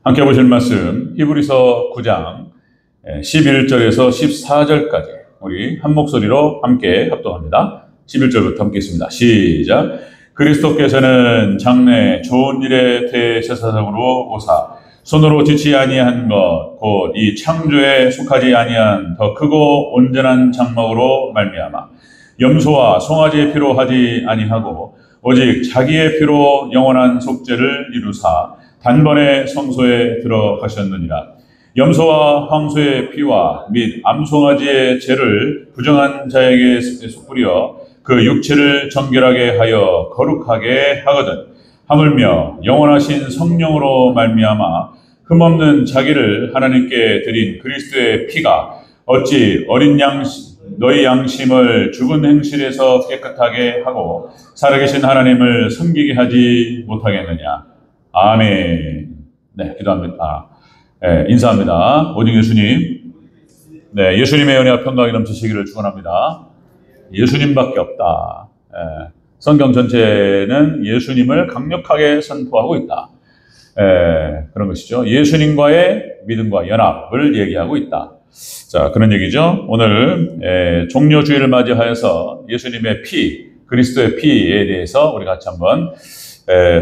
함께 보실 말씀 히브리서 9장 11절에서 14절까지 우리 한 목소리로 함께 합독합니다. 11절부터 함께 있습니다. 시작. 그리스도께서는 장래 좋은 일에 대제사장으로 오사 손으로 짓지 아니한 것 곧 이 창조에 속하지 아니한 더 크고 온전한 장막으로 말미암아 염소와 송아지의 피로 하지 아니하고 오직 자기의 피로 영원한 속죄를 이루사 단번에 성소에 들어가셨느니라. 염소와 황소의 피와 및 암송아지의 죄를 부정한 자에게 뿌려 그 육체를 정결하게 하여 거룩하게 하거든 하물며 영원하신 성령으로 말미암아 흠없는 자기를 하나님께 드린 그리스도의 피가 어찌 어린 너희 양심을 죽은 행실에서 깨끗하게 하고 살아계신 하나님을 섬기게 하지 못하겠느냐. 아멘. 네, 기도합니다. 인사합니다. 오직 예수님. 네, 예수님의 은혜와 평강이 넘치시기를 축원합니다. 예수님밖에 없다. 성경 전체는 예수님을 강력하게 선포하고 있다. 그런 것이죠. 예수님과의 믿음과 연합을 얘기하고 있다. 자, 그런 얘기죠. 오늘 종료주일을 맞이하여서 예수님의 피, 그리스도의 피에 대해서 우리 같이 한번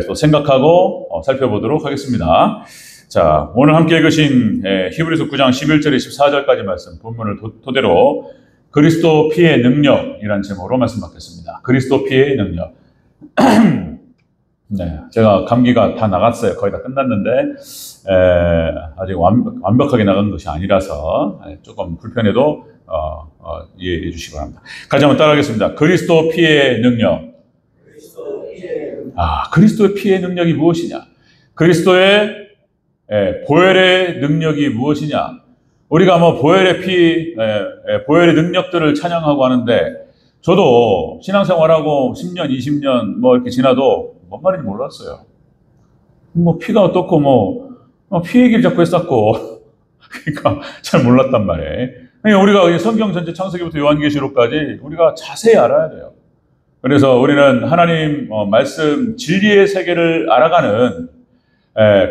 또 생각하고 살펴보도록 하겠습니다. 자, 오늘 함께 읽으신 히브리서 9장 11절에 14절까지 말씀 본문을 토대로 그리스도 피의 능력이라는 제목으로 말씀 받겠습니다. 그리스도 피의 능력. 네, 제가 감기가 다 나갔어요. 거의 다 끝났는데 아직 완벽하게 나간 것이 아니라서 조금 불편해도 이해해 주시기 바랍니다. 같이 한번 따라하겠습니다. 그리스도 피의 능력. 그리스도의 피의 능력이 무엇이냐? 그리스도의 보혈의 능력이 무엇이냐? 우리가 뭐 보혈의 피, 보혈의 능력들을 찬양하고 하는데 저도 신앙생활하고 10년, 20년 뭐 이렇게 지나도 뭔 말인지 몰랐어요. 뭐 피가 어떻고 뭐 피 얘기를 자꾸 했었고 그러니까 잘 몰랐단 말이에요. 그러니까 우리가 성경 전체 창세기부터 요한계시록까지 우리가 자세히 알아야 돼요. 그래서 우리는 하나님 말씀 진리의 세계를 알아가는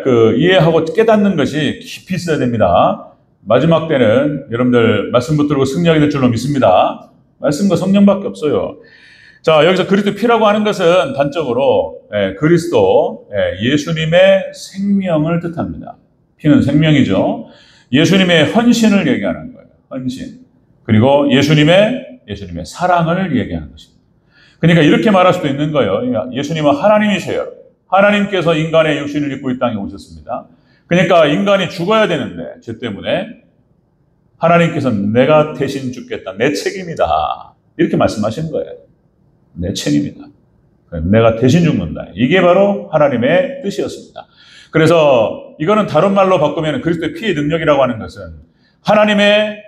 그 이해하고 깨닫는 것이 깊이 있어야 됩니다. 마지막 때는 여러분들 말씀 붙들고 승리하게 될 줄로 믿습니다. 말씀과 성령밖에 없어요. 자, 여기서 그리스도 피라고 하는 것은 단적으로 그리스도 예수님의 생명을 뜻합니다. 피는 생명이죠. 예수님의 헌신을 얘기하는 거예요. 헌신. 그리고 예수님의 사랑을 얘기하는 것입니다. 그러니까 이렇게 말할 수도 있는 거예요. 예수님은 하나님이세요. 하나님께서 인간의 육신을 입고 이 땅에 오셨습니다. 그러니까 인간이 죽어야 되는데 죄 때문에 하나님께서는 내가 대신 죽겠다. 내 책임이다. 이렇게 말씀하신 거예요. 내 책임이다. 내가 대신 죽는다. 이게 바로 하나님의 뜻이었습니다. 그래서 이거는 다른 말로 바꾸면 그리스도의 피의 능력이라고 하는 것은 하나님의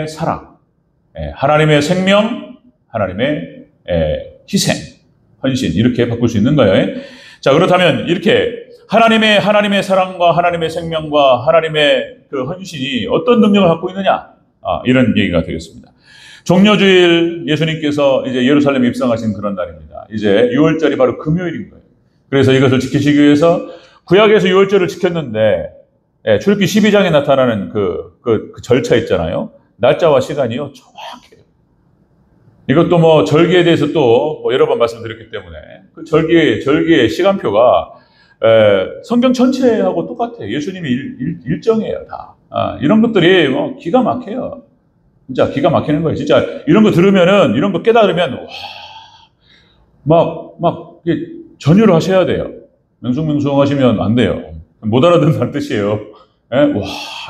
사랑, 하나님의 생명, 하나님의 희생, 헌신 이렇게 바꿀 수 있는 거예요. 자, 그렇다면 이렇게 하나님의 사랑과 하나님의 생명과 하나님의 그 헌신이 어떤 능력을 갖고 있느냐? 이런 얘기가 되겠습니다. 종료주일 예수님께서 이제 예루살렘에 입성하신 그런 날입니다. 이제 6월절이 바로 금요일인 거예요. 그래서 이것을 지키시기 위해서 구약에서 6월절을 지켰는데 출애굽기 12장에 나타나는 그 절차 있잖아요. 날짜와 시간이요 정확해요. 이것도 뭐 절기에 대해서 또 뭐 여러 번 말씀드렸기 때문에 그 절기의 시간표가 성경 전체하고 똑같아요. 예수님의 일정이에요 다. 이런 것들이 뭐 기가 막혀요. 진짜 기가 막히는 거예요. 진짜 이런 거 들으면은 이런 거 깨달으면 막 전율을 하셔야 돼요. 맹숭맹숭 하시면 안 돼요. 못 알아듣는다는 뜻이에요.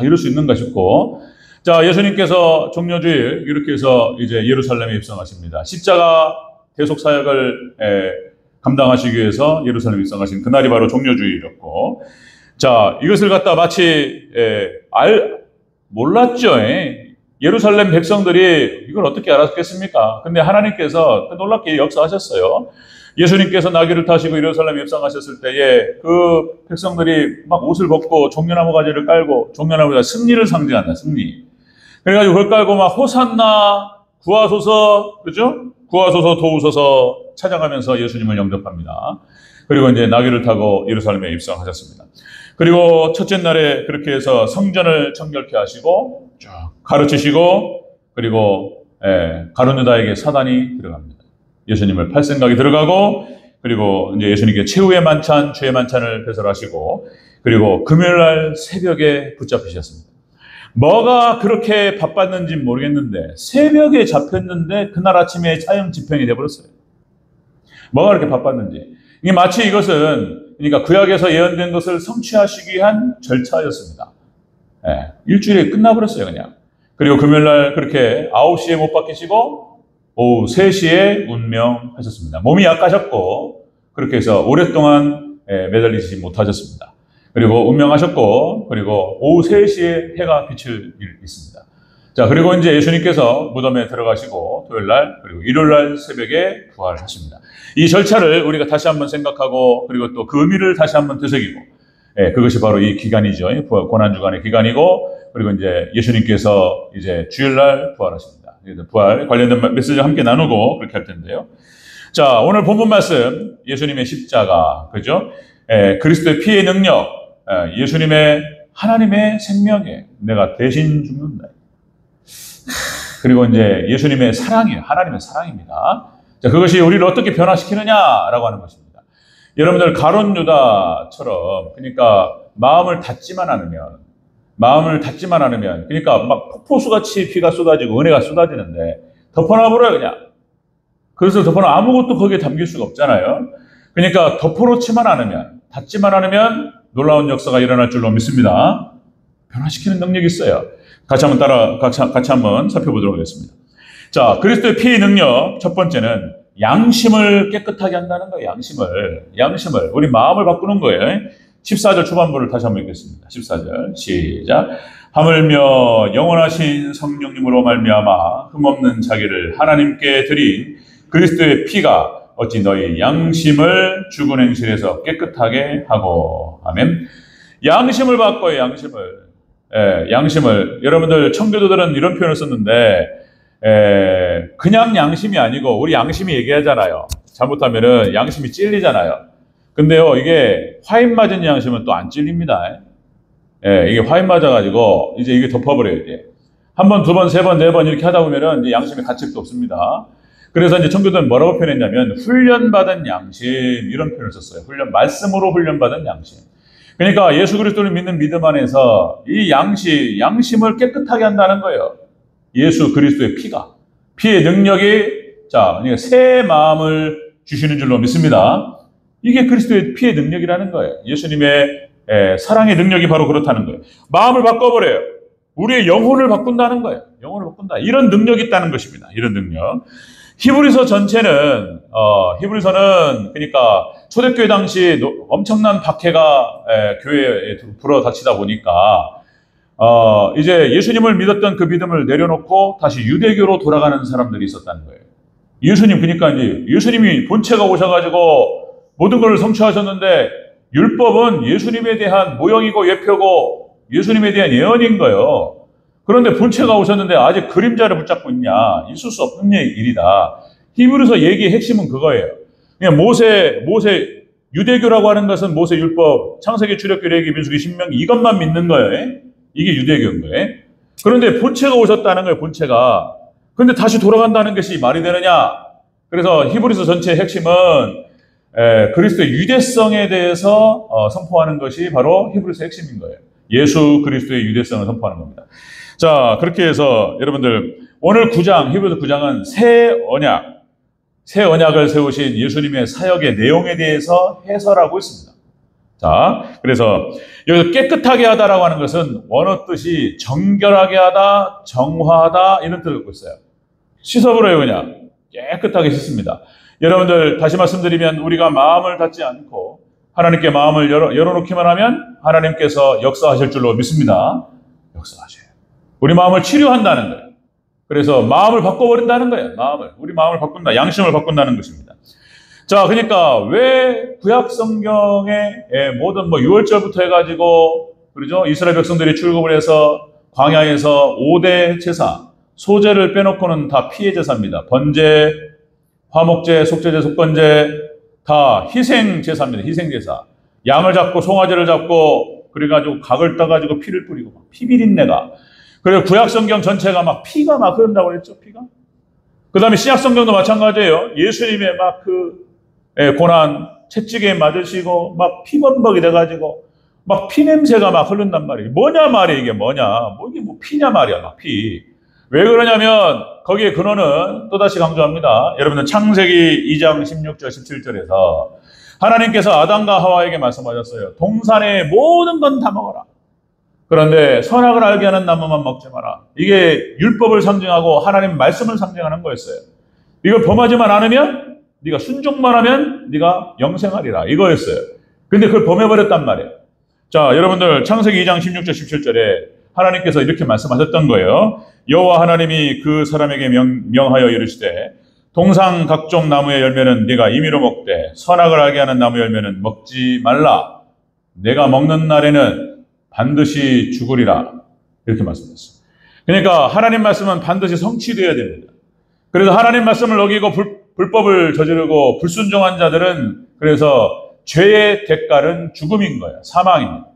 이럴 수 있는가 싶고. 자, 예수님께서 종료주일 이렇게 해서 이제 예루살렘에 입성하십니다. 십자가 대속 사역을 감당하시기 위해서 예루살렘에 입성하신 그날이 바로 종료주일이었고. 자, 이것을 갖다 마치 몰랐죠. 예루살렘 백성들이 이걸 어떻게 알았겠습니까? 근데 하나님께서 놀랍게 역사하셨어요. 예수님께서 나귀를 타시고 예루살렘에 입성하셨을 때에 그 백성들이 막 옷을 벗고 종려나무 가지를 깔고 종려나무가 승리를 상징한다. 승리. 그래가지고 그걸 깔고 막 호산나 구하소서 그죠? 구하소서 도우소서 찾아가면서 예수님을 영접합니다. 그리고 이제 나귀를 타고 예루살렘에 입성하셨습니다. 그리고 첫째 날에 그렇게 해서 성전을 정결케 하시고 쭉 가르치시고 그리고 가룟 유다에게 사단이 들어갑니다. 예수님을 팔 생각이 들어가고 그리고 이제 예수님께 최후의 만찬, 주의 만찬을 배설하시고 그리고 금요일날 새벽에 붙잡히셨습니다. 뭐가 그렇게 바빴는지 모르겠는데 새벽에 잡혔는데 그날 아침에 사형 집행이 돼버렸어요. 뭐가 그렇게 바빴는지. 이게 마치 이것은 그러니까 구약에서 예언된 것을 성취하시기 위한 절차였습니다. 일주일에 끝나버렸어요 그냥. 그리고 금요일날 그렇게 9시에 못 박히시고 오후 3시에 운명하셨습니다. 몸이 약하셨고 그렇게 해서 오랫동안 매달리지 못하셨습니다. 그리고 운명하셨고 그리고 오후 3시에 해가 비칠 일 있습니다. 자, 그리고 이제 예수님께서 무덤에 들어가시고 토요일날 그리고 일요일날 새벽에 부활하십니다. 이 절차를 우리가 다시 한번 생각하고 그리고 또 그 의미를 다시 한번 되새기고 그것이 바로 이 기간이죠. 고난주간의 기간이고 그리고 이제 예수님께서 이제 주일날 부활하십니다. 부활 관련된 메시지를 함께 나누고 그렇게 할 텐데요. 자, 오늘 본문 말씀 예수님의 십자가 그죠? 그리스도의 피의 능력 예수님의 하나님의 생명에 내가 대신 죽는다. 그리고 이제 예수님의 사랑이에요. 하나님의 사랑입니다. 자, 그것이 우리를 어떻게 변화시키느냐라고 하는 것입니다. 여러분들 가룟 유다처럼 그러니까 마음을 닫지만 않으면 그러니까 막 폭포수같이 피가 쏟아지고 은혜가 쏟아지는데 덮어놔버려요 그냥. 그래서 덮어놓으면 아무것도 거기에 담길 수가 없잖아요. 그러니까 덮어놓지만 않으면 닫지만 않으면 놀라운 역사가 일어날 줄로 믿습니다. 변화시키는 능력이 있어요. 같이 한번 살펴보도록 하겠습니다. 자, 그리스도의 피의 능력 첫 번째는 양심을 깨끗하게 한다는 거예요. 양심을 우리 마음을 바꾸는 거예요. 14절 초반부를 다시 한번 읽겠습니다. 14절 시작. 하물며 영원하신 성령님으로 말미암아 흠없는 자기를 하나님께 드린 그리스도의 피가 어찌 너희 양심을 죽은 행실에서 깨끗하게 하고. 아멘. 양심을 바꿔요. 양심을. 여러분들 청교도들은 이런 표현을 썼는데 그냥 양심이 아니고 우리 양심이 얘기하잖아요. 잘못하면은 양심이 찔리잖아요. 근데요 이게 화인 맞은 양심은 또 안 찔립니다. 이게 화인 맞아가지고 이제 이게 덮어버려야 돼. 한 번, 두 번, 세 번, 네 번 이렇게 하다 보면은 이제 양심의 가책도 없습니다. 그래서 이제 청교도는 뭐라고 표현했냐면 훈련받은 양심 이런 표현을 썼어요. 말씀으로 훈련받은 양심. 그러니까 예수 그리스도를 믿는 믿음 안에서 이 양심을 깨끗하게 한다는 거예요. 예수 그리스도의 피의 능력이 그러니까 새 마음을 주시는 줄로 믿습니다. 이게 그리스도의 피의 능력이라는 거예요. 예수님의 사랑의 능력이 바로 그렇다는 거예요. 마음을 바꿔버려요. 우리의 영혼을 바꾼다는 거예요. 영혼을 바꾼다. 이런 능력이 있다는 것입니다. 이런 능력. 히브리서 전체는 히브리서는 그러니까 초대교회 당시 엄청난 박해가 교회에 불어닥치다 보니까 이제 예수님을 믿었던 그 믿음을 내려놓고 다시 유대교로 돌아가는 사람들이 있었다는 거예요. 그러니까 이제 예수님이 본체가 오셔가지고 모든 걸 성취하셨는데 율법은 예수님에 대한 모형이고 예표고 예수님에 대한 예언인 거예요. 그런데 본체가 오셨는데 아직 그림자를 붙잡고 있냐? 있을 수 없는 일이다. 히브리서 얘기의 핵심은 그거예요. 그냥 모세 유대교라고 하는 것은 모세 율법, 창세기, 출애굽기, 레위기, 민수기, 신명기 이것만 믿는 거예요. 이게 유대교인 거예요. 그런데 본체가 오셨다는 거예요. 본체가. 그런데 다시 돌아간다는 것이 말이 되느냐? 그래서 히브리서 전체의 핵심은 그리스도의 유대성에 대해서 선포하는 것이 바로 히브리서 핵심인 거예요. 예수 그리스도의 유대성을 선포하는 겁니다. 자, 그렇게 해서 여러분들 오늘 9장, 히브리서 9장은 새 언약을 세우신 예수님의 사역의 내용에 대해서 해설하고 있습니다. 자, 그래서 여기서 깨끗하게 하다라고 하는 것은 원어 뜻이 정결하게 하다, 정화하다 이런 뜻을 갖고 있어요. 씻어버려요. 그냥 깨끗하게 씻습니다. 여러분들 다시 말씀드리면 우리가 마음을 닫지 않고 하나님께 마음을 열어놓기만 하면 하나님께서 역사하실 줄로 믿습니다. 역사하셔요. 우리 마음을 치료한다는 거예요. 그래서 마음을 바꿔버린다는 거예요. 우리 마음을 바꾼다. 양심을 바꾼다는 것입니다. 자, 그러니까 왜 구약 성경의 모든 6월절부터 해가지고 그러죠? 이스라엘 백성들이 출국을 해서 광야에서 5대 제사, 소제를 빼놓고는 다 피의 제사입니다. 번제, 화목제, 속죄제, 속건제 다 희생 제사입니다. 희생 제사. 양을 잡고 송아지를 잡고 그래가지고 각을 떠가지고 피를 뿌리고 막 피비린내가. 그리고 구약성경 전체가 막 피가 막 흐른다고 그랬죠, 피가. 그 다음에 신약성경도 마찬가지예요. 예수님의 막 고난, 채찍에 맞으시고 막 피범벅이 돼가지고 막 피냄새가 막 흐른단 말이에요. 뭐냐 말이에요, 이게 뭐냐. 이게 뭐 피냐 말이야, 막 피. 왜 그러냐면 거기에 근원은 또다시 강조합니다. 여러분들 창세기 2장 16절 17절에서 하나님께서 아담과 하와에게 말씀하셨어요. 동산의 모든 건 다 먹어라. 그런데 선악을 알게 하는 나무만 먹지 마라. 이게 율법을 상징하고 하나님 말씀을 상징하는 거였어요. 이걸 범하지만 않으면 네가 순종만 하면 네가 영생하리라. 이거였어요. 근데 그걸 범해버렸단 말이에요. 자, 여러분들 창세기 2장 16절 17절에 하나님께서 이렇게 말씀하셨던 거예요. 여호와 하나님이 그 사람에게 명하여 이르시되 동상 각종 나무의 열매는 네가 임의로 먹되 선악을 알게 하는 나무 열매는 먹지 말라. 내가 먹는 날에는 반드시 죽으리라. 이렇게 말씀했어요. 그러니까 하나님 말씀은 반드시 성취되어야 됩니다. 그래서 하나님 말씀을 어기고 불법을 저지르고 불순종한 자들은 그래서 죄의 대가는 죽음인 거예요. 사망입니다.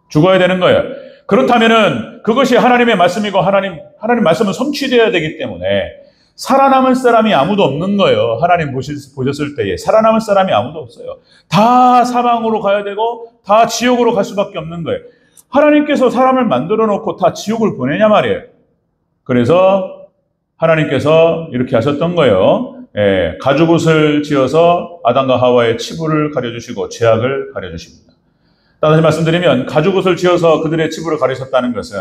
죽어야 되는 거예요. 그렇다면은 그것이 하나님의 말씀이고 하나님 말씀은 성취되어야 되기 때문에 살아남을 사람이 아무도 없는 거예요. 하나님 보셨을 때에 살아남을 사람이 아무도 없어요. 다 사망으로 가야 되고 다 지옥으로 갈 수밖에 없는 거예요. 하나님께서 사람을 만들어 놓고 다 지옥을 보내냐 말이에요. 그래서 하나님께서 이렇게 하셨던 거예요. 가죽옷을 지어서 아담과 하와의 치부를 가려주시고 죄악을 가려주십니다. 다시 말씀드리면 가죽옷을 지어서 그들의 치부를 가리셨다는 것은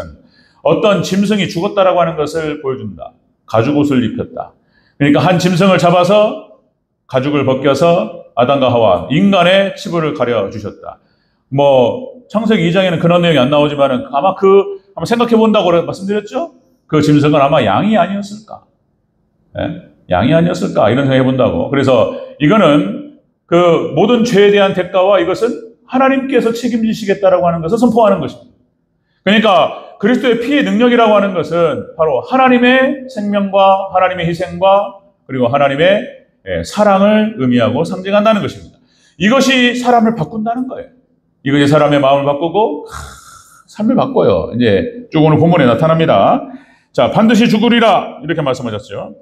어떤 짐승이 죽었다라고 하는 것을 보여준다. 가죽옷을 입혔다. 그러니까 한 짐승을 잡아서 가죽을 벗겨서 아담과 하와 인간의 치부를 가려주셨다. 창세기 2장에는 그런 내용이 안 나오지만 아마 한번 생각해 본다고 말씀드렸죠? 그 짐승은 아마 양이 아니었을까? 양이 아니었을까? 이런 생각 해본다고. 그래서 이거는 그 모든 죄에 대한 대가와 이것은 하나님께서 책임지시겠다라고 하는 것을 선포하는 것입니다. 그러니까 그리스도의 피의 능력이라고 하는 것은 바로 하나님의 생명과 하나님의 희생과 그리고 하나님의 사랑을 의미하고 상징한다는 것입니다. 이것이 사람을 바꾼다는 거예요. 이것이 사람의 마음을 바꾸고 삶을 바꿔요. 이제 쭉 오늘 본문에 나타납니다. 자, 반드시 죽으리라 이렇게 말씀하셨죠.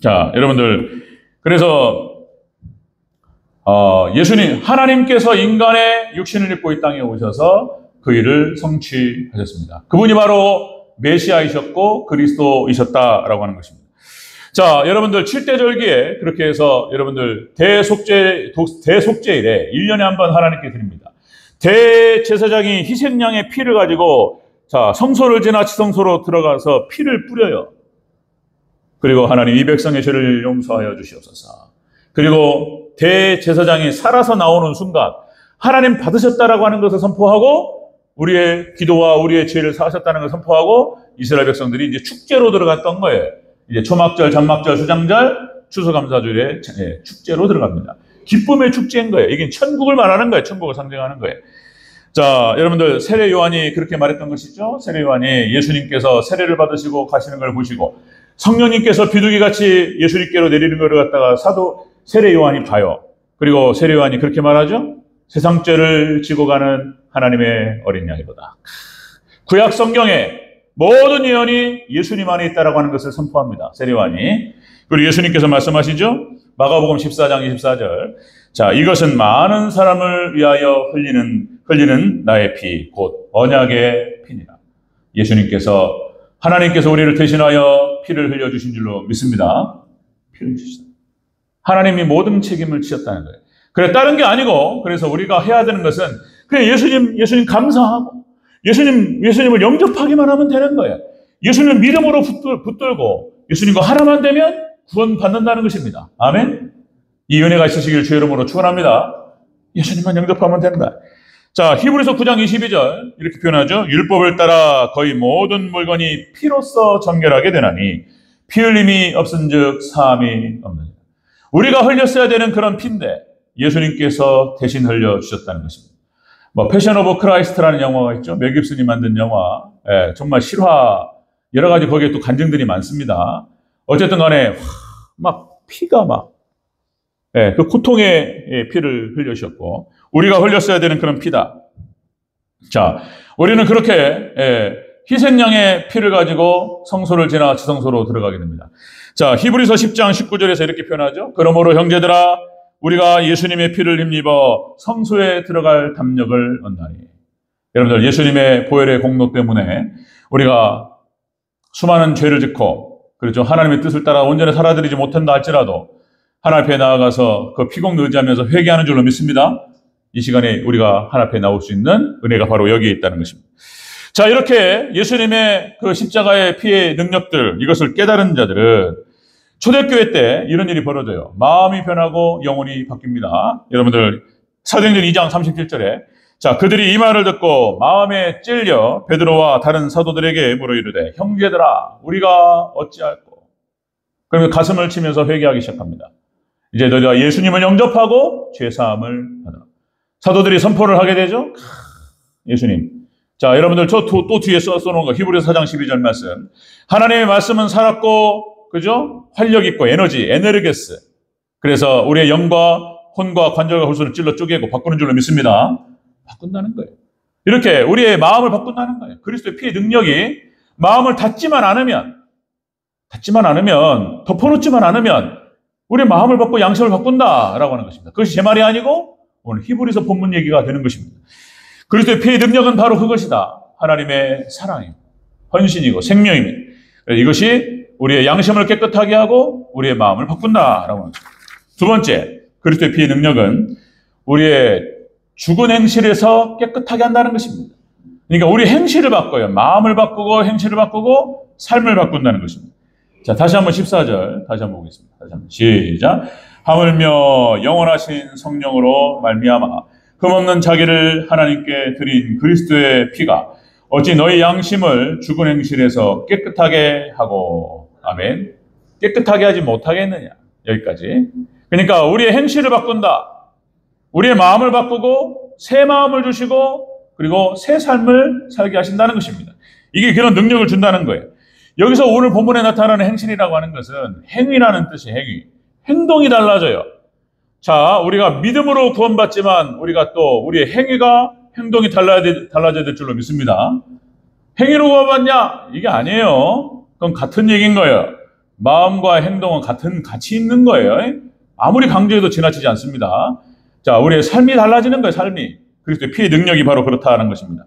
자, 여러분들 그래서 예수님 하나님께서 인간의 육신을 입고 이 땅에 오셔서 그 일을 성취하셨습니다. 그분이 바로 메시아이셨고 그리스도이셨다라고 하는 것입니다. 자, 여러분들 7대 절기에 그렇게 해서 여러분들 대속죄일에 1년에 한 번 하나님께 드립니다. 대제사장이 희생양의 피를 가지고 자, 성소를 지나 지성소로 들어가서 피를 뿌려요. 그리고 하나님 이 백성의 죄를 용서하여 주시옵소서. 그리고 대제사장이 살아서 나오는 순간 하나님 받으셨다라고 하는 것을 선포하고 우리의 기도와 우리의 죄를 사하셨다는 것을 선포하고 이스라엘 백성들이 이제 축제로 들어갔던 거예요. 이제 초막절, 장막절, 수장절, 추수감사절에 축제로 들어갑니다. 기쁨의 축제인 거예요. 이게 천국을 말하는 거예요. 천국을 상징하는 거예요. 자, 여러분들 세례 요한이 그렇게 말했던 것이죠. 세례 요한이 예수님께서 세례를 받으시고 가시는 걸 보시고 성령님께서 비둘기같이 예수님께로 내리는 걸 갖다가 사도 세례 요한이 봐요. 그리고 세례 요한이 그렇게 말하죠. 세상 죄를 지고 가는 하나님의 어린 양이로다. 구약 성경에 모든 예언이 예수님 안에 있다라고 하는 것을 선포합니다. 세례 요한이. 그리고 예수님께서 말씀하시죠. 마가복음 14장 24절. 자, 이것은 많은 사람을 위하여 흘리는 나의 피, 곧 언약의 피니라. 예수님께서 하나님께서 우리를 대신하여 피를 흘려주신 줄로 믿습니다. 피를 흘리셨다. 하나님이 모든 책임을 지셨다는 거예요. 그래, 다른 게 아니고, 그래서 우리가 해야 되는 것은, 그냥 예수님 감사하고, 예수님을 영접하기만 하면 되는 거예요. 예수님을 믿음으로 붙들고, 예수님과 하나만 되면 구원받는다는 것입니다. 아멘? 이 은혜가 있으시길 주 이름으로 축원합니다. 예수님만 영접하면 된다. 자, 히브리서 9장 22절, 이렇게 표현하죠. 율법을 따라 거의 모든 물건이 피로써 정결하게 되나니, 피 흘림이 없은 즉 사함이 없느니라. 우리가 흘렸어야 되는 그런 피인데, 예수님께서 대신 흘려주셨다는 것입니다. 패션 오브 크라이스트라는 영화가 있죠. 멜 깁슨이 만든 영화. 정말 실화, 여러 가지 거기에 또 간증들이 많습니다. 어쨌든 간에, 막 피가 그 고통의 피를 흘려주셨고, 우리가 흘렸어야 되는 그런 피다. 자, 우리는 그렇게 희생양의 피를 가지고 성소를 지나 지성소로 들어가게 됩니다. 자, 히브리서 10장 19절에서 이렇게 표현하죠. 그러므로 형제들아 우리가 예수님의 피를 힘입어 성소에 들어갈 담력을 얻나니. 여러분들, 예수님의 보혈의 공로 때문에 우리가 수많은 죄를 짓고, 그렇죠, 하나님의 뜻을 따라 온전히 살아들이지 못한다 할지라도 하나님 앞에 나아가서 그 피공로 의지하면서 회개하는 줄로 믿습니다. 이 시간에 우리가 하나님 앞에 나올 수 있는 은혜가 바로 여기에 있다는 것입니다. 자, 이렇게 예수님의 그 십자가의 피의 능력들, 이것을 깨달은 자들은 초대교회 때 이런 일이 벌어져요. 마음이 변하고 영혼이 바뀝니다. 여러분들, 사도행전 2장 37절에 자, 그들이 이 말을 듣고 마음에 찔려 베드로와 다른 사도들에게 물어 이르되 형제들아 우리가 어찌할꼬. 그러면 가슴을 치면서 회개하기 시작합니다. 이제 너희가 예수님을 영접하고 죄사함을 받아. 사도들이 선포를 하게 되죠. 예수님. 자, 여러분들 저 또 뒤에 써놓은 거 히브리서 4장 12절 말씀. 하나님의 말씀은 살았고, 그죠? 활력 있고 에너르게스. 그래서 우리의 영과 혼과 관절과 홀수를 찔러 쪼개고 바꾸는 줄로 믿습니다. 바꾼다는 거예요. 이렇게 우리의 마음을 바꾼다는 거예요. 그리스도의 피의 능력이 마음을 닫지만 않으면, 덮어놓지만 않으면 우리의 마음을 바꾸고 양심을 바꾼다라고 하는 것입니다. 그것이 제 말이 아니고 오늘 히브리서 본문 얘기가 되는 것입니다. 그리스도의 피의 능력은 바로 그것이다. 하나님의 사랑이고 헌신이고 생명입니다. 이것이 우리의 양심을 깨끗하게 하고 우리의 마음을 바꾼다라고 하는 것입니다. 두 번째, 그리스도의 피의 능력은 우리의 죽은 행실에서 깨끗하게 한다는 것입니다. 그러니까 우리 행실을 바꿔요. 마음을 바꾸고 행실을 바꾸고 삶을 바꾼다는 것입니다. 자, 다시 한번 14절 다시 한번 보겠습니다. 다시 한번 시작. 하물며 영원하신 성령으로 말미암아 흠없는 자기를 하나님께 드린 그리스도의 피가 어찌 너희 양심을 죽은 행실에서 깨끗하게 하고, 아멘, 깨끗하게 하지 못하겠느냐. 여기까지. 그러니까 우리의 행실을 바꾼다. 우리의 마음을 바꾸고 새 마음을 주시고 그리고 새 삶을 살게 하신다는 것입니다. 이게 그런 능력을 준다는 거예요. 여기서 오늘 본문에 나타나는 행실이라고 하는 것은 행위라는 뜻이에요. 행동이 달라져요. 자, 우리가 믿음으로 구원받지만 우리가 또 우리의 행동이 달라져야 될 줄로 믿습니다. 행위로 구원받냐? 이게 아니에요. 그건 같은 얘기인 거예요. 마음과 행동은 같이 있는 거예요. 아무리 강조해도 지나치지 않습니다. 자, 우리의 삶이 달라지는 거예요, 삶이. 그리스도의 피의 능력이 바로 그렇다는 것입니다.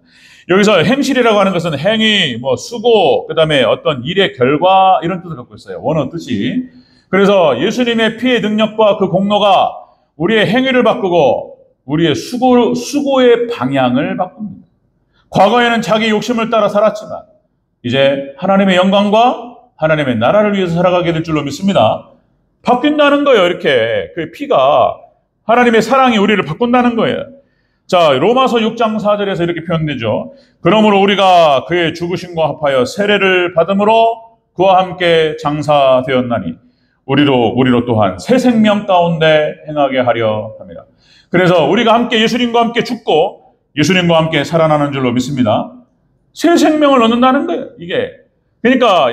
여기서 행실이라고 하는 것은 행위, 수고, 그 다음에 어떤 일의 결과, 이런 뜻을 갖고 있어요. 원어 뜻이. 그래서 예수님의 피의 능력과 그 공로가 우리의 행위를 바꾸고 우리의 수고의 방향을 바꿉니다. 과거에는 자기 욕심을 따라 살았지만 이제 하나님의 영광과 하나님의 나라를 위해서 살아가게 될 줄로 믿습니다. 바뀐다는 거예요. 이렇게 그 피가, 하나님의 사랑이 우리를 바꾼다는 거예요. 자, 로마서 6장 4절에서 이렇게 표현되죠. 그러므로 우리가 그의 죽으심과 합하여 세례를 받음으로 그와 함께 장사되었나니 우리로 또한 새 생명 가운데 행하게 하려 합니다. 그래서 우리가 함께 예수님과 함께 죽고 예수님과 함께 살아나는 줄로 믿습니다. 새 생명을 얻는다는 거예요, 이게. 그러니까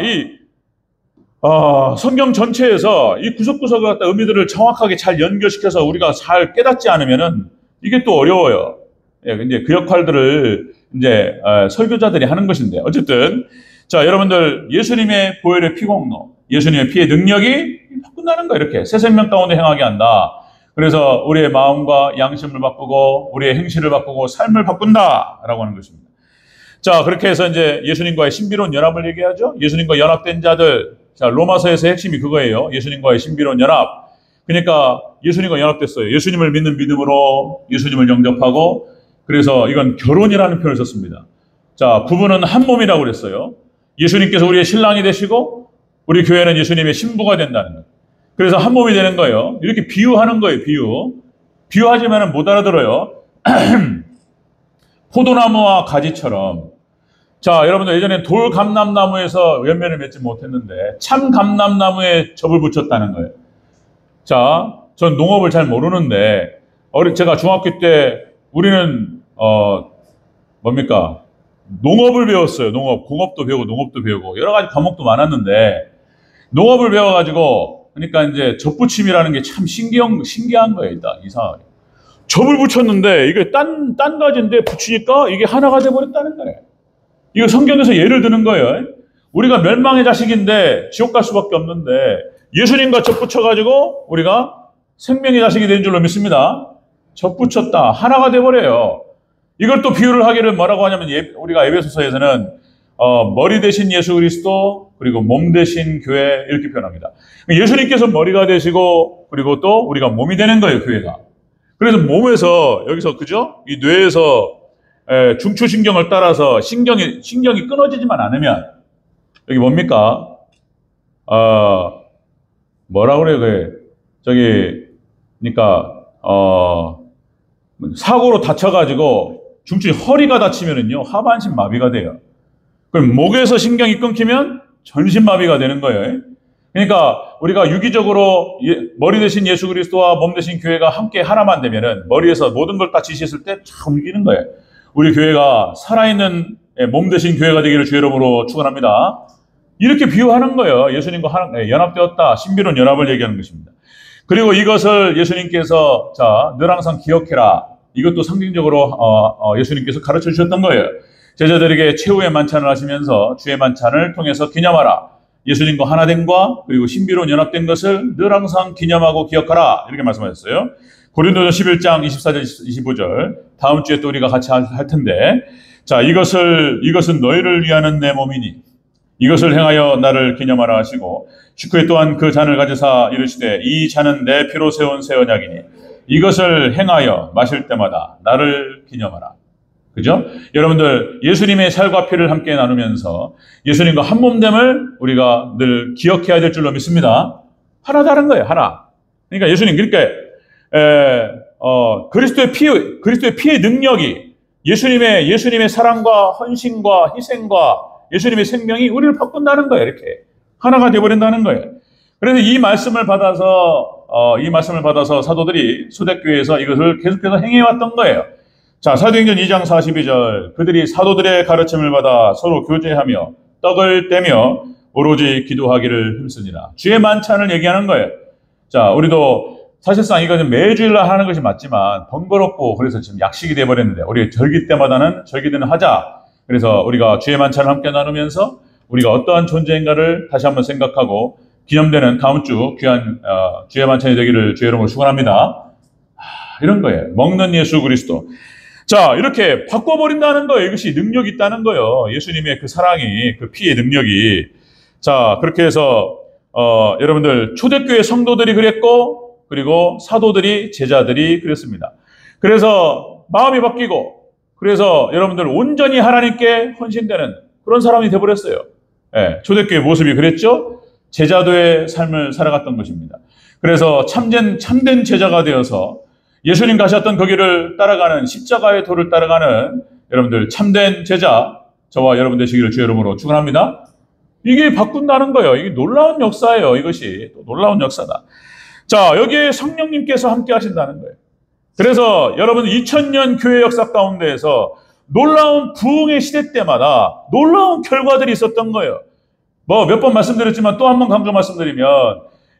성경 전체에서 이 구석구석을 갖다 의미들을 정확하게 잘 연결시켜서 우리가 잘 깨닫지 않으면은 이게 또 어려워요. 예, 이제 그 역할들을 이제 설교자들이 하는 것인데, 어쨌든 자, 여러분들, 예수님의 보혈의 피공로, 예수님의 피의 능력이 바꾼다는 거예요. 이렇게 새 생명 가운데 행하게 한다. 그래서 우리의 마음과 양심을 바꾸고 우리의 행실을 바꾸고 삶을 바꾼다라고 하는 것입니다. 자, 그렇게 해서 이제 예수님과의 신비로운 연합을 얘기하죠. 예수님과 연합된 자들. 자, 로마서에서 핵심이 그거예요. 예수님과의 신비로운 연합. 그러니까 예수님과 연합됐어요. 예수님을 믿는 믿음으로 예수님을 영접하고, 그래서 이건 결혼이라는 표현을 썼습니다. 자, 부부는 한 몸이라고 그랬어요. 예수님께서 우리의 신랑이 되시고 우리 교회는 예수님의 신부가 된다는 거예요. 그래서 한 몸이 되는 거예요. 이렇게 비유하는 거예요. 비유하지만 못 알아들어요. 포도나무와 가지처럼. 자, 여러분들, 예전에 돌감람나무에서 열매를 맺지 못했는데 참 감람나무에 접을 붙였다는 거예요. 자, 전 농업을 잘 모르는데 제가 중학교 때 우리는 농업을 배웠어요. 공업도 배우고 농업도 배우고 여러 가지 과목도 많았는데 농업을 배워가지고, 그러니까 이제 접붙임이라는 게 참 신기한 거예요. 일단 이상하게 접을 붙였는데 이게 딴 가지인데 붙이니까 이게 하나가 돼버렸다는 거예요. 이거 성경에서 예를 드는 거예요. 우리가 멸망의 자식인데 지옥 갈 수밖에 없는데 예수님과 접 붙여가지고 우리가 생명의 자식이 된 줄로 믿습니다. 접 붙였다. 하나가 돼버려요. 이걸 또 비유를 하기를 뭐라고 하냐면 우리가 에베소서에서는 머리 대신 예수 그리스도 그리고 몸 대신 교회 이렇게 표현합니다. 예수님께서 머리가 되시고 그리고 또 우리가 몸이 되는 거예요, 교회가. 그래서 몸에서 여기서 그죠? 이 뇌에서 중추신경을 따라서 신경이 끊어지지만 않으면 여기 뭡니까? 뭐라 그래요? 그러니까 사고로 다쳐가지고 중추 허리가 다치면은요 하반신 마비가 돼요. 그럼 목에서 신경이 끊기면 전신 마비가 되는 거예요. 그러니까 우리가 유기적으로 머리 대신 예수 그리스도와 몸 대신 교회가 함께 하나만 되면은 머리에서 모든 걸 다 지시했을 때 쫙 움직이는 거예요. 우리 교회가 살아있는 몸 대신 교회가 되기를 주의 이름으로 축원합니다. 이렇게 비유하는 거예요. 예수님과 연합되었다. 신비로운 연합을 얘기하는 것입니다. 그리고 이것을 예수님께서 늘 항상 기억해라. 이것도 상징적으로 예수님께서 가르쳐 주셨던 거예요. 제자들에게 최후의 만찬을 하시면서 주의 만찬을 통해서 기념하라. 예수님과 하나됨과 그리고 신비로운 연합된 것을 늘 항상 기념하고 기억하라. 이렇게 말씀하셨어요. 고린도전 11장 24절 25절 다음 주에 또 우리가 같이 할 텐데 자 이것은 너희를 위하는 내 몸이니 이것을 행하여 나를 기념하라 하시고 식후에 또한 그 잔을 가지사 이르시되 이 잔은 내 피로 세운 새 언약이니 이것을 행하여 마실 때마다 나를 기념하라. 그죠? 여러분들 예수님의 살과 피를 함께 나누면서 예수님과 한 몸됨을 우리가 늘 기억해야 될 줄로 믿습니다. 하나 다른 거예요. 하나. 그러니까 예수님 그러니까 그리스도의 피의 능력이 예수님의 사랑과 헌신과 희생과 예수님의 생명이 우리를 바꾼다는 거예요. 이렇게 하나가 되어버린다는 거예요. 그래서 이 말씀을 받아서 사도들이 초대교회에서 이것을 계속해서 행해왔던 거예요. 자, 사도행전 2장 42절 그들이 사도들의 가르침을 받아 서로 교제하며 떡을 떼며 오로지 기도하기를 힘쓰니라. 주의 만찬을 얘기하는 거예요. 자, 우리도 사실상 이거는 매주일날 하는 것이 맞지만 번거롭고 그래서 지금 약식이 돼버렸는데 우리 절기 때는 하자. 그래서 우리가 주의 만찬을 함께 나누면서 우리가 어떠한 존재인가를 다시 한번 생각하고 기념되는 다음 주 귀한 주의 만찬이 되기를 주의 이름으로 축원합니다. 이런 거예요. 먹는 예수 그리스도. 자, 이렇게 바꿔버린다는 거예요. 이것이 능력이 있다는 거예요. 예수님의 그 사랑이, 그 피의 능력이. 자, 그렇게 해서 여러분들 초대교회 성도들이 그랬고 그리고 사도들이 제자들이 그랬습니다. 그래서 마음이 바뀌고 그래서 여러분들 온전히 하나님께 헌신되는 그런 사람이 되어버렸어요. 예, 초대교회 모습이 그랬죠. 제자도의 삶을 살아갔던 것입니다. 그래서 참된 제자가 되어서 예수님 가셨던 그 길을 따라가는 십자가의 도를 따라가는 여러분들 참된 제자 저와 여러분 되시기를 주의 이름으로 축원합니다. 이게 바꾼다는 거예요. 이게 놀라운 역사예요. 이것이 놀라운 역사다. 자, 여기에 성령님께서 함께 하신다는 거예요. 그래서 여러분 2000년 교회 역사 가운데에서 놀라운 부흥의 시대 때마다 놀라운 결과들이 있었던 거예요. 몇 번 말씀드렸지만 또 한 번 강조 말씀드리면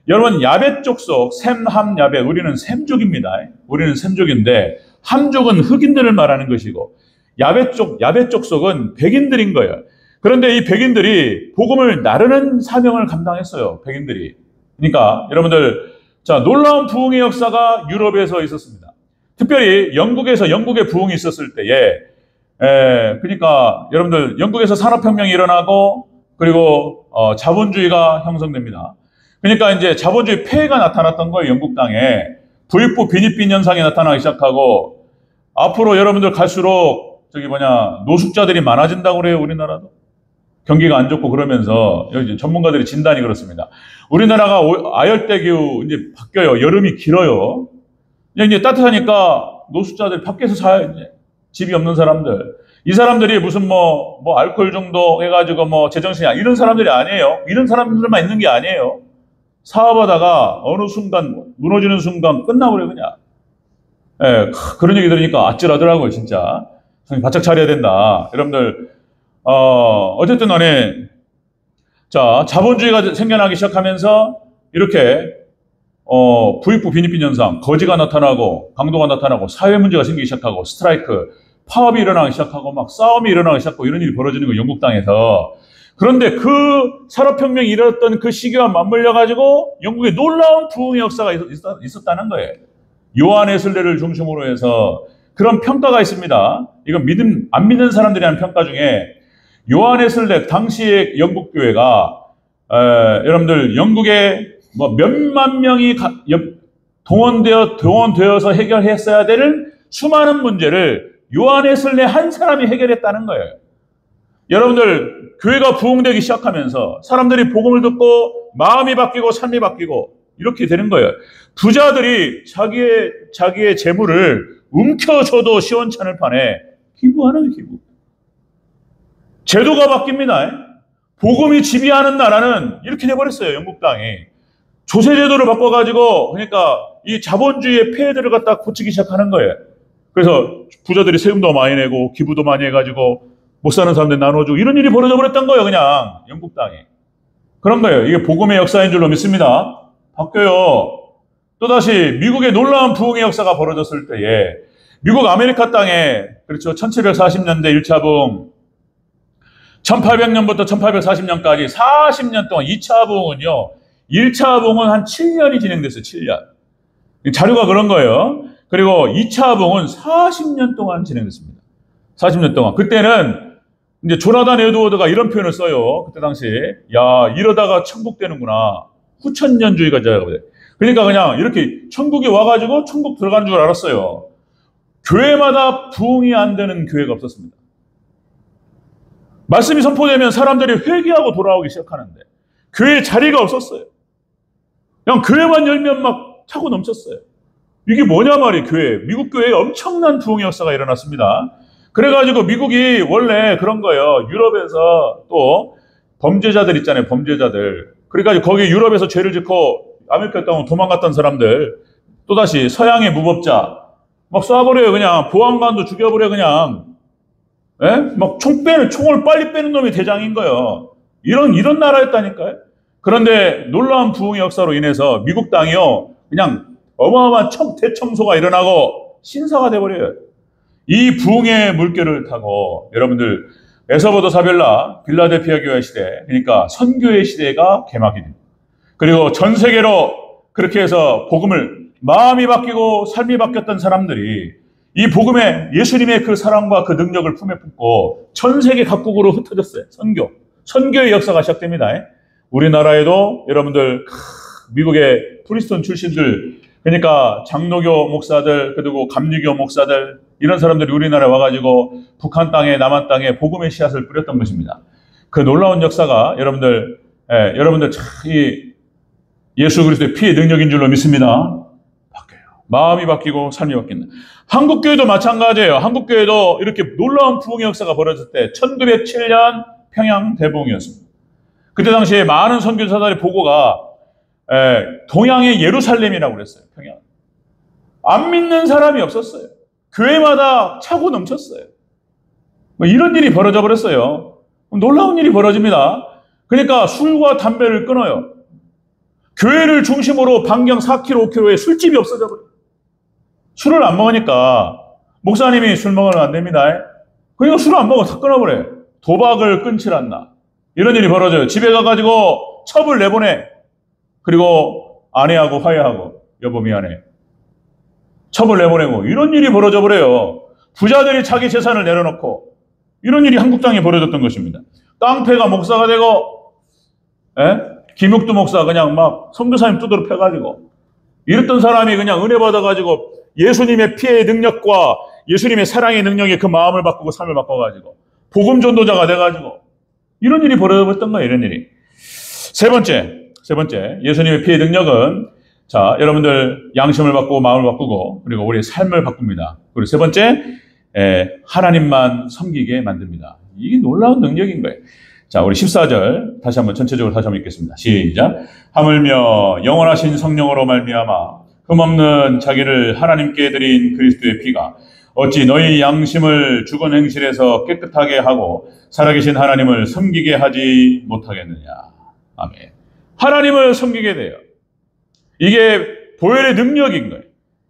여러분 야벳 족속 셈, 함, 야벳 우리는 셈족입니다. 우리는 셈족인데 함족은 흑인들을 말하는 것이고 야벳 족속은 백인들인 거예요. 그런데 이 백인들이 복음을 나르는 사명을 감당했어요. 백인들이. 그러니까 여러분들 자 놀라운 부흥의 역사가 유럽에서 있었습니다. 특별히 영국의 부흥이 있었을 때에 그러니까 여러분들 영국에서 산업혁명이 일어나고 그리고 자본주의가 형성됩니다. 그러니까 이제 자본주의 폐해가 나타났던 거예요. 영국 땅에 부익부 빈익빈 현상이 나타나기 시작하고 앞으로 여러분들 갈수록 노숙자들이 많아진다고 그래요. 우리나라도 경기가 안 좋고 그러면서 여기 전문가들이 진단이 그렇습니다. 우리나라가 아열대기후 이제 바뀌어요. 여름이 길어요. 이제 따뜻하니까 노숙자들 밖에서 사요. 이제 집이 없는 사람들. 이 사람들이 무슨 알코올 중독 해가지고 제정신이 이런 사람들이 아니에요. 이런 사람들만 있는 게 아니에요. 사업하다가 어느 순간 무너지는 순간 끝나버려요 그냥. 그런 얘기 들으니까 아찔하더라고요 진짜. 바짝 차려야 된다. 여러분들 어쨌든 간에 자 자본주의가 생겨나기 시작하면서 이렇게 부익부 빈익빈 현상, 거지가 나타나고 강도가 나타나고 사회 문제가 생기기 시작하고 스트라이크, 파업이 일어나기 시작하고 막 싸움이 일어나기 시작하고 이런 일이 벌어지는 거예요. 영국 땅에서. 그런데 그 산업혁명이 일어났던 그 시기와 맞물려 가지고 영국에 놀라운 부흥의 역사가 있었다는 거예요. 요한의 순례를 중심으로 해서 그런 평가가 있습니다. 이건 안 믿는 사람들이 하는 평가 중에 요한의 순례 당시의 영국 교회가 여러분들 영국에 뭐 몇만 명이 동원되어서 해결했어야 되는 수많은 문제를 요한의 순례 한 사람이 해결했다는 거예요. 여러분들 교회가 부흥되기 시작하면서 사람들이 복음을 듣고 마음이 바뀌고 삶이 바뀌고 이렇게 되는 거예요. 부자들이 자기의 재물을 움켜줘도 시원찮을 판에 기부하는 거예요, 기부. 제도가 바뀝니다. 복음이 지배하는 나라는 이렇게 돼버렸어요. 영국 땅이. 조세제도를 바꿔가지고 그러니까 이 자본주의의 폐해들을 갖다 고치기 시작하는 거예요. 그래서 부자들이 세금도 많이 내고 기부도 많이 해가지고 못 사는 사람들 나눠주고 이런 일이 벌어져 버렸던 거예요. 그냥 영국 땅이. 그런 거예요. 이게 복음의 역사인 줄로 믿습니다. 바뀌어요. 또다시 미국의 놀라운 부흥의 역사가 벌어졌을 때에 미국 아메리카 땅에 그렇죠. 1740년대 1차 부흥 1800년부터 1840년까지 40년 동안 2차 부흥은요. 1차 부흥은 한 7년이 진행됐어요. 7년. 자료가 그런 거예요. 그리고 2차 부흥은 40년 동안 진행됐습니다. 40년 동안. 그때는 이제 조나단 에드워드가 이런 표현을 써요. 그때 당시에. 야, 이러다가 천국 되는구나. 후천년주의가 시작하거든요. 그러니까 그냥 이렇게 천국이 와가지고 천국 들어간 줄 알았어요. 교회마다 부흥이 안 되는 교회가 없었습니다. 말씀이 선포되면 사람들이 회개하고 돌아오기 시작하는데 교회에 자리가 없었어요. 그냥 교회만 열면 막 차고 넘쳤어요. 이게 뭐냐 말이에요. 교회. 미국 교회에 엄청난 부흥의 역사가 일어났습니다. 그래가지고 미국이 원래 그런 거예요. 유럽에서 또 범죄자들 있잖아요. 범죄자들. 그러니까 거기 유럽에서 죄를 짓고 아메리카 땅으로 도망갔던 사람들 또다시 서양의 무법자 막 쏴버려요. 그냥 보안관도 죽여버려요. 그냥 예? 막 총을 빨리 빼는 놈이 대장인 거예요. 이런 나라였다니까요. 그런데 놀라운 부흥의 역사로 인해서 미국 땅이요 그냥 어마어마한 대청소가 일어나고 신사가 돼버려요. 이 부흥의 물결을 타고 여러분들 에서버더 사벨라 빌라델피아 교회 시대 그러니까 선교의 시대가 개막이 됩니다. 그리고 전 세계로 그렇게 해서 복음을 마음이 바뀌고 삶이 바뀌었던 사람들이 이 복음에 예수님의 그 사랑과 그 능력을 품에 품고 전 세계 각국으로 흩어졌어요. 선교의 역사가 시작됩니다. 우리나라에도 여러분들 미국의 프리스톤 출신들 그러니까 장로교 목사들 그리고 감리교 목사들 이런 사람들이 우리나라에 와가지고 북한 땅에 남한 땅에 복음의 씨앗을 뿌렸던 것입니다. 그 놀라운 역사가 여러분들 참 이 예수 그리스도의 피의 능력인 줄로 믿습니다. 바뀌어요. 마음이 바뀌고 삶이 바뀐다. 한국교회도 마찬가지예요. 한국교회도 이렇게 놀라운 부흥의 역사가 벌어졌을 때 1907년 평양 대부흥이었습니다. 그때 당시에 많은 선교사들의 보고가 동양의 예루살렘이라고 그랬어요. 평양. 안 믿는 사람이 없었어요. 교회마다 차고 넘쳤어요. 뭐 이런 일이 벌어져 버렸어요. 놀라운 일이 벌어집니다. 그러니까 술과 담배를 끊어요. 교회를 중심으로 반경 4km, 5km에 술집이 없어져 버려요. 술을 안 먹으니까 목사님이 술 먹으면 안 됩니다. 그러니까 술을 안 먹어 다 끊어버려요. 도박을 끊질 않나. 이런 일이 벌어져요. 집에 가가지고 첩을 내보내. 그리고 아내하고 화해하고 여보 미안해. 첩을 내보내고 이런 일이 벌어져 버려요. 부자들이 자기 재산을 내려놓고 이런 일이 한국 땅에 벌어졌던 것입니다. 깡패가 목사가 되고 김육두 목사 그냥 막 선교사님 두드러 패가지고 이랬던 사람이 그냥 은혜 받아가지고 예수님의 피의 능력과 예수님의 사랑의 능력에 그 마음을 바꾸고 삶을 바꿔가지고 복음 전도자가 돼가지고 이런 일이 벌어졌던 거예요. 이런 일이. 세 번째 예수님의 피의 능력은 자 여러분들 양심을 바꾸고 마음을 바꾸고 그리고 우리의 삶을 바꿉니다. 그리고 세 번째 하나님만 섬기게 만듭니다. 이게 놀라운 능력인 거예요. 자, 우리 14절 다시 한번 전체적으로 다시 한번 읽겠습니다. 시작. 하물며 영원하신 성령으로 말미암아 흠없는 자기를 하나님께 드린 그리스도의 피가 어찌 너희 양심을 죽은 행실에서 깨끗하게 하고 살아계신 하나님을 섬기게 하지 못하겠느냐. 아멘. 하나님을 섬기게 돼요. 이게 보혈의 능력인 거예요.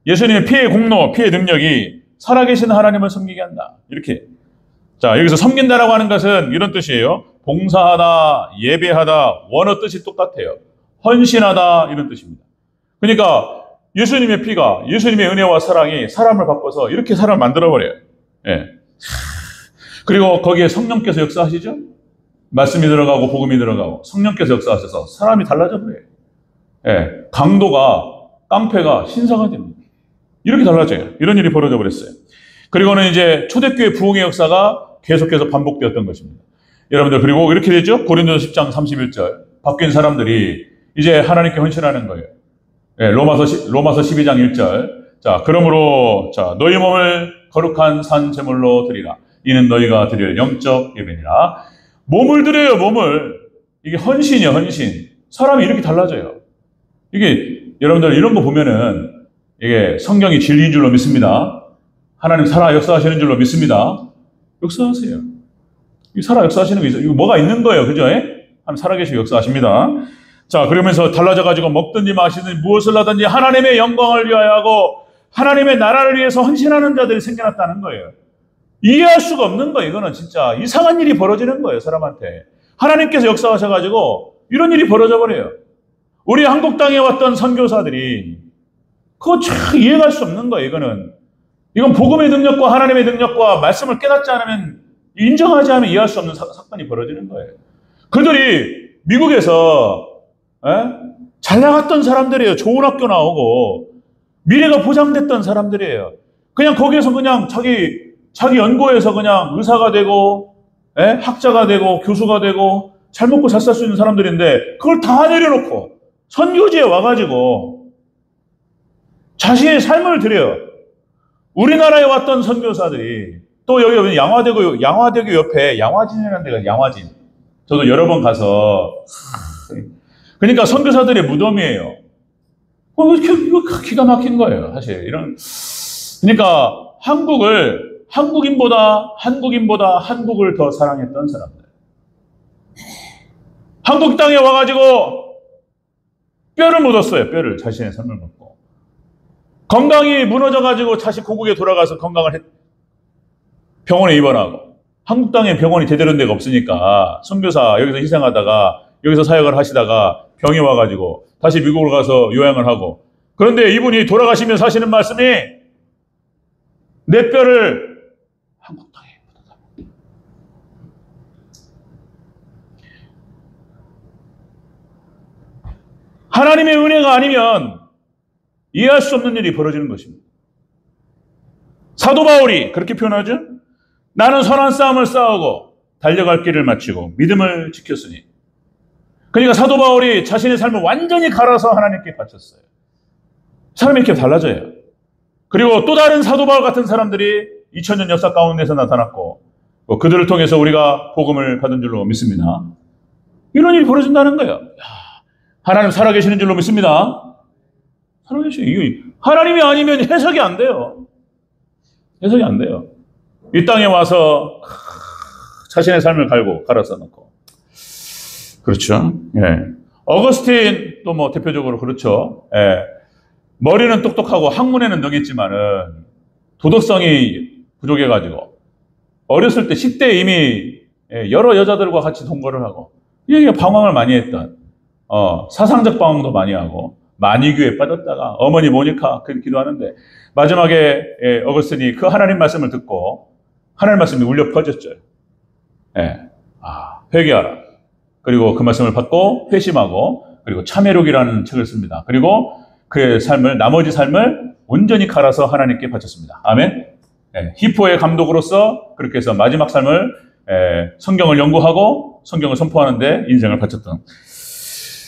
예수님의 피의 공로, 피의 능력이 살아계신 하나님을 섬기게 한다. 이렇게. 자, 여기서 섬긴다라고 하는 것은 이런 뜻이에요. 봉사하다, 예배하다, 원어 뜻이 똑같아요. 헌신하다, 이런 뜻입니다. 그러니까 예수님의 피가, 예수님의 은혜와 사랑이 사람을 바꿔서 이렇게 사람을 만들어버려요. 예. 그리고 거기에 성령께서 역사하시죠? 말씀이 들어가고 복음이 들어가고 성령께서 역사하셔서 사람이 달라져 버려요. 예. 강도가, 깡패가 신사가 됩니다. 이렇게 달라져요. 이런 일이 벌어져 버렸어요. 그리고는 이제 초대교회 부흥의 역사가 계속해서 반복되었던 것입니다. 여러분들, 그리고 이렇게 되죠? 고린도서 10장 31절. 바뀐 사람들이 이제 하나님께 헌신하는 거예요. 예, 로마서 12장 1절. 자, 그러므로, 자, 너희 몸을 거룩한 산 제물로 드리라. 이는 너희가 드릴 영적 예배니라. 몸을 드려요, 몸을. 이게 헌신이에요, 헌신. 사람이 이렇게 달라져요. 이게, 여러분들, 이런 거 보면은, 이게 성경이 진리인 줄로 믿습니다. 하나님 살아 역사하시는 줄로 믿습니다. 역사하세요. 살아 역사하시는 게 있어요. 이거 뭐가 있는 거예요, 그죠? 하나님 살아계시고 역사하십니다. 자, 그러면서 달라져가지고 먹든지 마시든지 무엇을 하든지 하나님의 영광을 위하여 하고 하나님의 나라를 위해서 헌신하는 자들이 생겨났다는 거예요. 이해할 수가 없는 거예요. 이거는 진짜 이상한 일이 벌어지는 거예요, 사람한테. 하나님께서 역사하셔가지고 이런 일이 벌어져 버려요. 우리 한국 땅에 왔던 선교사들이 그거 참 이해할 수 없는 거예요, 이건 복음의 능력과 하나님의 능력과 말씀을 깨닫지 않으면, 인정하지 않으면 이해할 수 없는 사건이 벌어지는 거예요. 그들이 미국에서 잘 나갔던 사람들이에요. 좋은 학교 나오고 미래가 보장됐던 사람들이에요. 그냥 거기에서 그냥 자기 연구에서 그냥 의사가 되고 학자가 되고 교수가 되고 잘 먹고 잘 살 수 있는 사람들인데 그걸 다 내려놓고 선교지에 와가지고 자신의 삶을 드려요. 우리나라에 왔던 선교사들이 또 여기 양화대교 옆에 양화진이라는 데가 양화진. 저도 여러 번 가서 그러니까 선교사들의 무덤이에요. 이거 기가 막힌 거예요, 사실. 그러니까 한국인보다 한국을 더 사랑했던 사람들. 한국 땅에 와가지고 뼈를 묻었어요, 뼈를. 자신의 삶을 묻고. 건강이 무너져가지고 다시 고국에 돌아가서 병원에 입원하고. 한국 땅에 병원이 제대로 된 데가 없으니까 선교사 여기서 희생하다가 여기서 사역을 하시다가 병이 와가지고 다시 미국으로 가서 요양을 하고. 그런데 이분이 돌아가시면서 하시는 말씀이 내 뼈를 한국 땅에 묻어다. 하나님의 은혜가 아니면 이해할 수 없는 일이 벌어지는 것입니다. 사도 바울이 그렇게 표현하죠. 나는 선한 싸움을 싸우고 달려갈 길을 마치고 믿음을 지켰으니. 그러니까 사도 바울이 자신의 삶을 완전히 갈아서 하나님께 바쳤어요. 사람이 이렇게 달라져요. 그리고 또 다른 사도 바울 같은 사람들이 2000년 역사 가운데서 나타났고 그들을 통해서 우리가 복음을 받은 줄로 믿습니다. 이런 일이 벌어진다는 거예요. 하나님 살아계시는 줄로 믿습니다. 하나님이 아니면 해석이 안 돼요. 해석이 안 돼요. 이 땅에 와서 자신의 삶을 갈아서 놓고. 그렇죠. 예. 어거스틴 또 뭐 대표적으로 그렇죠. 예. 머리는 똑똑하고 학문에는 능했지만은 도덕성이 부족해가지고 어렸을 때 10대에 이미 여러 여자들과 같이 동거를 하고 이게 방황을 많이 했던 사상적 방황도 많이 하고 만이교에 빠졌다가 어머니 모니카 기도하는데 마지막에 어거스틴이 그 하나님 말씀을 듣고 하나님 말씀이 울려 퍼졌죠. 예. 회개하라. 그리고 그 말씀을 받고 회심하고 그리고 참회록이라는 책을 씁니다. 그리고 그의 나머지 삶을 온전히 갈아서 하나님께 바쳤습니다. 아멘. 예. 히포의 감독으로서 그렇게 해서 마지막 삶을 성경을 연구하고 성경을 선포하는데 인생을 바쳤던.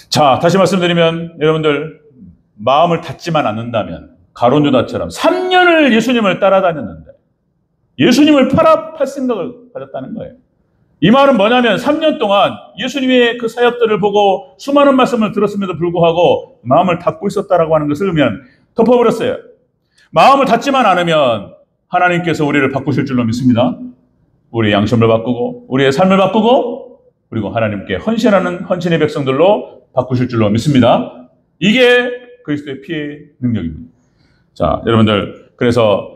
자, 다시 말씀드리면 여러분들 마음을 닫지만 않는다면 가룟 유다처럼 3년을 예수님을 따라다녔는데 예수님을 팔 생각을 가졌다는 거예요. 이 말은 뭐냐면 3년 동안 예수님의 그 사역들을 보고 수많은 말씀을 들었음에도 불구하고 마음을 닫고 있었다라고 하는 것을 그러면 덮어버렸어요. 마음을 닫지만 않으면 하나님께서 우리를 바꾸실 줄로 믿습니다. 우리의 양심을 바꾸고 우리의 삶을 바꾸고 그리고 하나님께 헌신하는 헌신의 백성들로 바꾸실 줄로 믿습니다. 이게 그리스도의 피의 능력입니다. 자, 여러분들, 그래서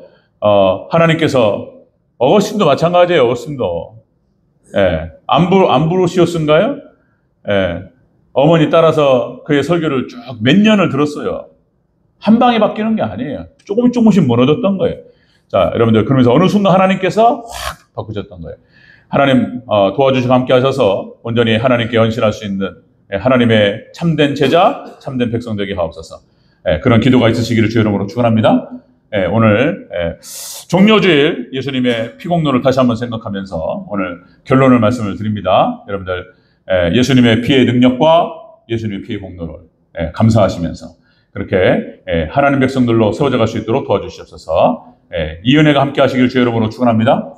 하나님께서 어거스틴도 마찬가지예요. 어거스틴도 암브로시오스인가요? 어머니 따라서 그의 설교를 쭉 몇 년을 들었어요. 한 방에 바뀌는 게 아니에요. 조금씩 무너졌던 거예요. 자, 여러분들, 그러면서 어느 순간 하나님께서 확 바꾸셨던 거예요. 하나님 도와주시고 함께 하셔서 온전히 하나님께 헌신할 수 있는 하나님의 참된 제자, 참된 백성 되게 하옵소서. 그런 기도가 있으시기를 주의 이름으로 축원합니다. 오늘 종려주일 예수님의 피공로를 다시 한번 생각하면서 오늘 결론을 말씀을 드립니다. 여러분들, 예수님의 피의 능력과 예수님의 피의 공로를 감사하시면서 그렇게 하나님 백성들로 세워져 갈 수 있도록 도와주시옵소서. 이 은혜가 함께 하시길 주의 이름으로 축원합니다.